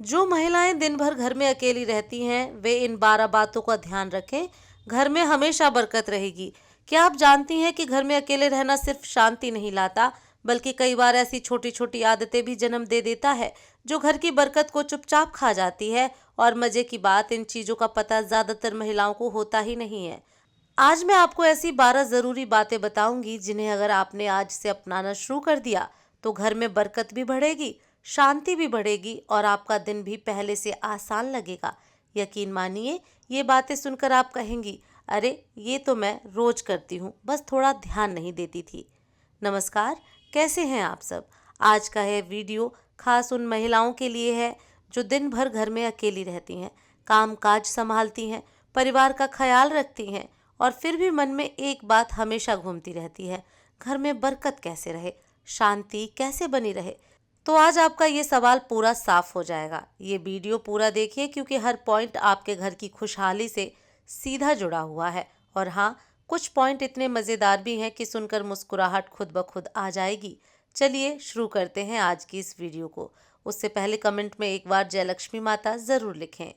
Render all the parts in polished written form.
जो महिलाएं दिन भर घर में अकेली रहती हैं वे इन 12 बातों का ध्यान रखें। घर में हमेशा बरकत रहेगी। क्या आप जानती हैं कि घर में अकेले रहना सिर्फ शांति नहीं लाता, बल्कि कई बार ऐसी छोटी छोटी आदतें भी जन्म दे देता है जो घर की बरकत को चुपचाप खा जाती है। और मजे की बात, इन चीजों का पता ज्यादातर महिलाओं को होता ही नहीं है। आज मैं आपको ऐसी 12 जरूरी बातें बताऊंगी जिन्हें अगर आपने आज से अपनाना शुरू कर दिया तो घर में बरकत भी बढ़ेगी, शांति भी बढ़ेगी और आपका दिन भी पहले से आसान लगेगा। यकीन मानिए, ये बातें सुनकर आप कहेंगी, अरे ये तो मैं रोज करती हूँ, बस थोड़ा ध्यान नहीं देती थी। नमस्कार, कैसे हैं आप सब। आज का यह वीडियो खास उन महिलाओं के लिए है जो दिन भर घर में अकेली रहती हैं, काम काज संभालती हैं, परिवार का ख्याल रखती हैं और फिर भी मन में एक बात हमेशा घूमती रहती है, घर में बरकत कैसे रहे, शांति कैसे बनी रहे। तो आज आपका ये सवाल पूरा साफ हो जाएगा। ये वीडियो पूरा देखिए क्योंकि हर पॉइंट आपके घर की खुशहाली से सीधा जुड़ा हुआ है। और हाँ, कुछ पॉइंट इतने मज़ेदार भी हैं कि सुनकर मुस्कुराहट खुद ब खुद आ जाएगी। चलिए शुरू करते हैं आज की इस वीडियो को। उससे पहले कमेंट में एक बार जय लक्ष्मी माता ज़रूर लिखें।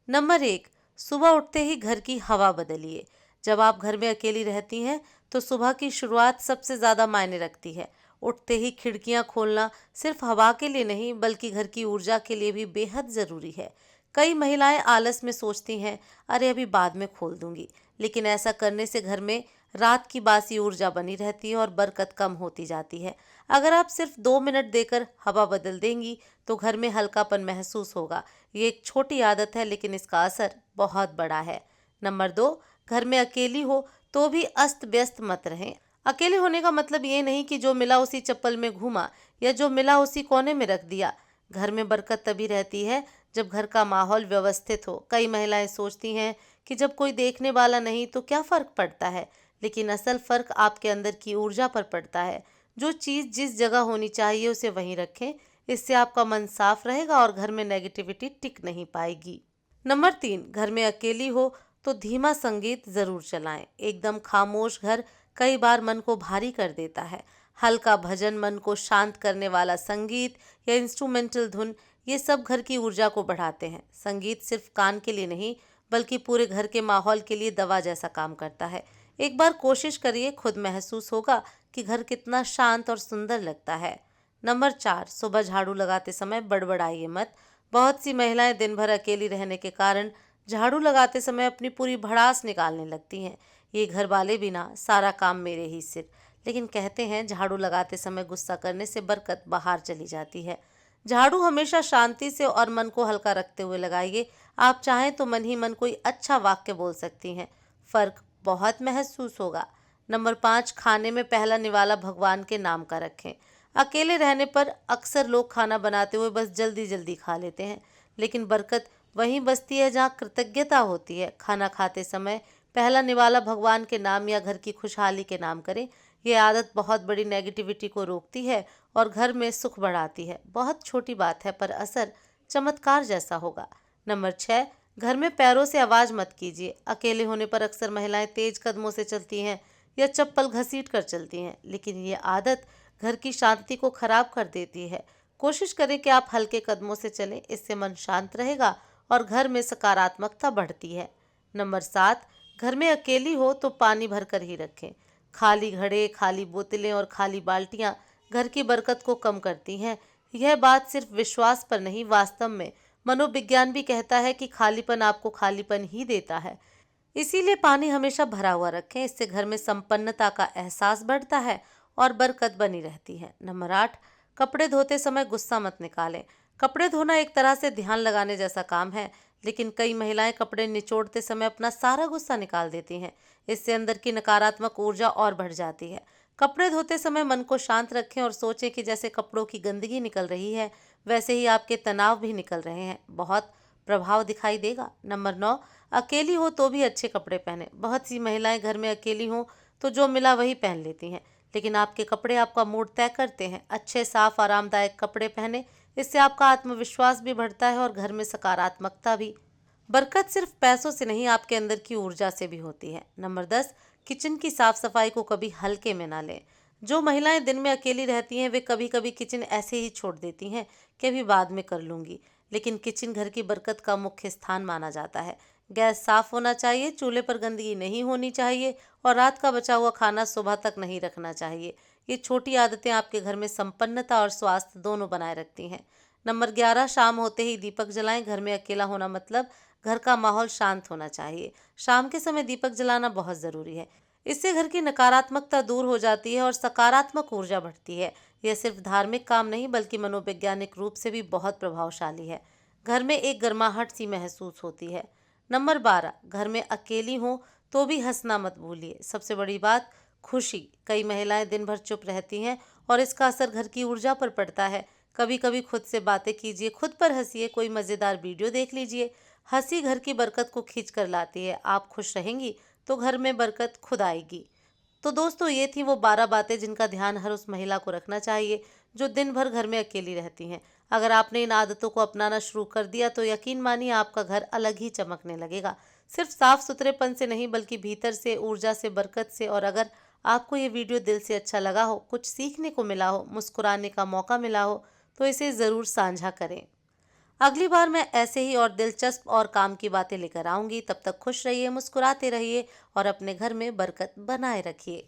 नंबर 1, सुबह उठते ही घर की हवा बदलिए। जब आप घर में अकेली रहती हैं तो सुबह की शुरुआत सबसे ज़्यादा मायने रखती है। उठते ही खिड़कियां खोलना सिर्फ हवा के लिए नहीं बल्कि घर की ऊर्जा के लिए भी बेहद ज़रूरी है। कई महिलाएं आलस में सोचती हैं, अरे अभी बाद में खोल दूंगी, लेकिन ऐसा करने से घर में रात की बासी ऊर्जा बनी रहती है और बरकत कम होती जाती है। अगर आप सिर्फ 2 मिनट देकर हवा बदल देंगी तो घर में हल्कापन महसूस होगा। ये एक छोटी आदत है लेकिन इसका असर बहुत बड़ा है। नंबर 2, घर में अकेली हो तो भी अस्त व्यस्त मत रहें। अकेले होने का मतलब ये नहीं कि जो मिला उसी चप्पल में घूमा या जो मिला उसी कोने में रख दिया। घर में बरकत तभी रहती है जब घर का माहौल व्यवस्थित हो। कई महिलाएं सोचती हैं कि जब कोई देखने वाला नहीं तो क्या फर्क पड़ता है, लेकिन असल फर्क आपके अंदर की ऊर्जा पर पड़ता है। जो चीज़ जिस जगह होनी चाहिए उसे वहीं रखें। इससे आपका मन साफ रहेगा और घर में नेगेटिविटी टिक नहीं पाएगी। नंबर 3, घर में अकेली हो तो धीमा संगीत जरूर चलाएं। एकदम खामोश घर कई बार मन को भारी कर देता है। हल्का भजन, मन को शांत करने वाला संगीत या इंस्ट्रूमेंटल धुन, ये सब घर की ऊर्जा को बढ़ाते हैं। संगीत सिर्फ कान के लिए नहीं बल्कि पूरे घर के माहौल के लिए दवा जैसा काम करता है। एक बार कोशिश करिए, खुद महसूस होगा कि घर कितना शांत और सुंदर लगता है। नंबर 4, सुबह झाड़ू लगाते समय बड़बड़ाइए मत। बहुत सी महिलाएं दिन भर अकेली रहने के कारण झाड़ू लगाते समय अपनी पूरी भड़ास निकालने लगती हैं। ये घर वाले भी ना, सारा काम मेरे ही सिर। लेकिन कहते हैं झाड़ू लगाते समय गुस्सा करने से बरकत बाहर चली जाती है। झाड़ू हमेशा शांति से और मन को हल्का रखते हुए लगाइए। आप चाहें तो मन ही मन कोई अच्छा वाक्य बोल सकती हैं, फर्क बहुत महसूस होगा। नंबर 5, खाने में पहला निवाला भगवान के नाम का रखें। अकेले रहने पर अक्सर लोग खाना बनाते हुए बस जल्दी जल्दी खा लेते हैं, लेकिन बरकत वहीं बसती है जहाँ कृतज्ञता होती है। खाना खाते समय पहला निवाला भगवान के नाम या घर की खुशहाली के नाम करें। ये आदत बहुत बड़ी नेगेटिविटी को रोकती है और घर में सुख बढ़ाती है। बहुत छोटी बात है पर असर चमत्कार जैसा होगा। नंबर 6, घर में पैरों से आवाज़ मत कीजिए। अकेले होने पर अक्सर महिलाएं तेज कदमों से चलती हैं या चप्पल घसीट कर चलती हैं, लेकिन ये आदत घर की शांति को खराब कर देती है। कोशिश करें कि आप हल्के कदमों से चलें, इससे मन शांत रहेगा और घर में सकारात्मकता बढ़ती है। नंबर 7, घर में अकेली हो तो पानी भरकर ही रखें। खाली घड़े, खाली बोतलें और खाली बाल्टियां घर की बरकत को कम करती हैं। यह बात सिर्फ विश्वास पर नहीं, वास्तव में मनोविज्ञान भी कहता है कि खालीपन आपको खालीपन ही देता है। इसीलिए पानी हमेशा भरा हुआ रखें। इससे घर में संपन्नता का एहसास बढ़ता है और बरकत बनी रहती है। नंबर 8, कपड़े धोते समय गुस्सा मत निकालें। कपड़े धोना एक तरह से ध्यान लगाने जैसा काम है, लेकिन कई महिलाएं कपड़े निचोड़ते समय अपना सारा गुस्सा निकाल देती हैं। इससे अंदर की नकारात्मक ऊर्जा और बढ़ जाती है। कपड़े धोते समय मन को शांत रखें और सोचें कि जैसे कपड़ों की गंदगी निकल रही है वैसे ही आपके तनाव भी निकल रहे हैं। बहुत प्रभाव दिखाई देगा। नंबर 9, अकेली हो तो भी अच्छे कपड़े पहने। बहुत सी महिलाएं घर में अकेली हों तो जो मिला वही पहन लेती हैं, लेकिन आपके कपड़े आपका मूड तय करते हैं। अच्छे, साफ, आरामदायक कपड़े पहने, इससे आपका आत्मविश्वास भी बढ़ता है और घर में सकारात्मकता भी। बरकत सिर्फ पैसों से नहीं, आपके अंदर की ऊर्जा से भी होती है। नंबर 10, किचन की साफ सफाई को कभी हल्के में ना लें। जो महिलाएं दिन में अकेली रहती हैं वे कभी कभी किचन ऐसे ही छोड़ देती हैं कि अभी बाद में कर लूँगी, लेकिन किचन घर की बरकत का मुख्य स्थान माना जाता है। गैस साफ होना चाहिए, चूल्हे पर गंदगी नहीं होनी चाहिए और रात का बचा हुआ खाना सुबह तक नहीं रखना चाहिए। ये छोटी आदतें आपके घर में संपन्नता और स्वास्थ्य दोनों बनाए रखती हैं। नंबर 11, शाम होते ही दीपक जलाएं। घर में अकेला होना मतलब घर का माहौल शांत होना चाहिए। शाम के समय दीपक जलाना बहुत ज़रूरी है। इससे घर की नकारात्मकता दूर हो जाती है और सकारात्मक ऊर्जा बढ़ती है। यह सिर्फ धार्मिक काम नहीं बल्कि मनोवैज्ञानिक रूप से भी बहुत प्रभावशाली है। घर में एक गर्माहट सी महसूस होती है। नंबर 12, घर में अकेली हो तो भी हंसना मत भूलिए। सबसे बड़ी बात खुशी। कई महिलाएं दिन भर चुप रहती हैं और इसका असर घर की ऊर्जा पर पड़ता है। कभी कभी खुद से बातें कीजिए, खुद पर हंसिए, कोई मज़ेदार वीडियो देख लीजिए। हंसी घर की बरकत को खींच कर लाती है। आप खुश रहेंगी तो घर में बरकत खुद आएगी। तो दोस्तों, ये थी वो 12 बातें जिनका ध्यान हर उस महिला को रखना चाहिए जो दिन भर घर में अकेली रहती हैं। अगर आपने इन आदतों को अपनाना शुरू कर दिया तो यकीन मानिए आपका घर अलग ही चमकने लगेगा। सिर्फ साफ सुथरेपन से नहीं बल्कि भीतर से, ऊर्जा से, बरकत से। और अगर आपको ये वीडियो दिल से अच्छा लगा हो, कुछ सीखने को मिला हो, मुस्कुराने का मौका मिला हो, तो इसे ज़रूर साझा करें। अगली बार मैं ऐसे ही और दिलचस्प और काम की बातें लेकर आऊंगी। तब तक खुश रहिए, मुस्कुराते रहिए और अपने घर में बरकत बनाए रखिए।